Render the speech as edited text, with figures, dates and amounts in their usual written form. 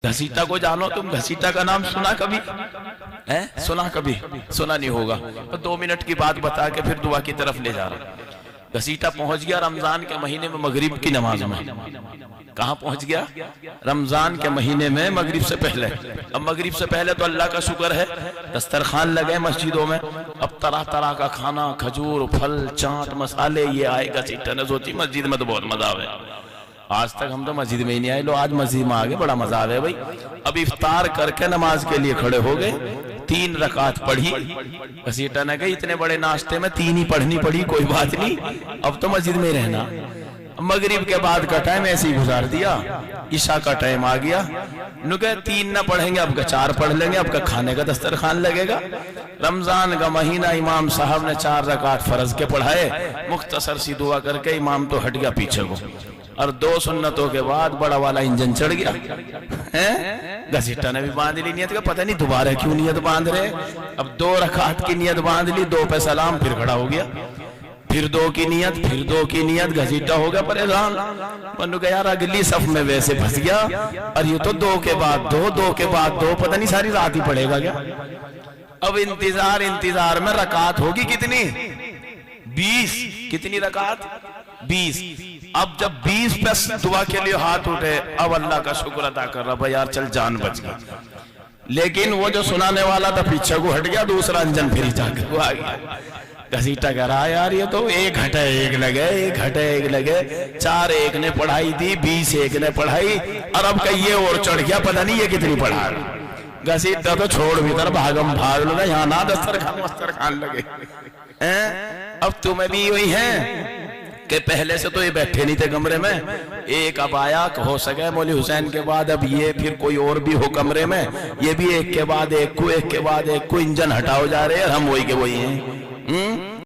घसीटा को जानो तुम? घसीटा का नाम सुना कभी है? सुना कभी? सुना नहीं होगा। तो 2 मिनट की बात बता के फिर दुआ की तरफ ले जा रहा। घसीटा पहुंच गया रमजान के महीने में मगरिब की नमाज में। कहां पहुंच गया? रमजान के महीने में मगरिब से पहले। अब मगरिब से पहले तो अल्लाह का शुक्र है दस्तरखान लगे मस्जिदों में, अब तरह तरह का खाना, खजूर, फल, चाट, मसाले ये आएगा। घसीटा ने सोची मस्जिद में तो बहुत मजा आवे, आज तक हम तो मस्जिद में ही नहीं आए, लो आज मस्जिद में आ गए, बड़ा मजा आवे भाई। अब इफ्तार करके नमाज के लिए खड़े हो गए, 3 रकात पढ़ी। घसीटा ने कहा इतने बड़े नाश्ते में 3 ही पढ़नी पड़ी, कोई बात नहीं, अब तो मस्जिद में रहना। मगरिब के बाद का टाइम ऐसे ही गुजार दिया, ईशा का टाइम आ गया। नुके 3 ना पढ़ेंगे, अब का 4 पढ़ लेंगे, अब का खाने का दस्तरखान लगेगा। रमजान का महीना इमाम साहब ने 4 रकात फर्ज के पढ़ाए, मुख्तसर सी दुआ करके इमाम तो हट गया पीछे को, और 2 सुन्नतों के बाद बड़ा वाला इंजन चढ़ गया है। घसीटा ने भी बांध ली नियत का, पता नहीं दोबारा क्यों नियत बांध रहे। अब 2 रकात की नियत बांध ली, 2 पे सलाम, फिर खड़ा हो गया, फिर 2 की नियत, फिर 2 की नियत। घसीटा हो गया परेशान, मनु यार अगली सफ में वैसे फंस गया, और ये तो 2 के बाद 2, 2 के बाद 2, पता नहीं सारी रात ही पड़ेगा क्या। अब इंतजार में रकात होगी कितनी? 20। कितनी रकात? 20। अब जब 20 पे दुआ के लिए हाथ उठे, अब अल्लाह का शुक्र अदा कर रहा भाई यार चल जान बच गई। लेकिन वो जो सुनाने वाला था पीछे को हट गया, दूसरा इंजन फिर जाकर आ गया। घसीटा कह रहा यार ये तो 1 घटे 1 लगे, 1 घटे 1 लगे, 4 एक ने पढ़ाई थी, 20 एक ने पढ़ाई, और अब कहिए और चढ़ गया, पता नहीं ये कितनी पढ़ा। घसीटा तो छोड़ भीतर भागम भाग लो ना, यहाँ ना दस्तरखान लगे। अब तुम्हें भी वही है कि पहले से तो ये बैठे नहीं थे कमरे में, एक अब आया हो सके मौलवी हुसैन के बाद, अब ये फिर कोई और भी हो कमरे में, ये भी एक के बाद एक को इंजन हटाओ जा रहे हैं, हम वही के वही हैं।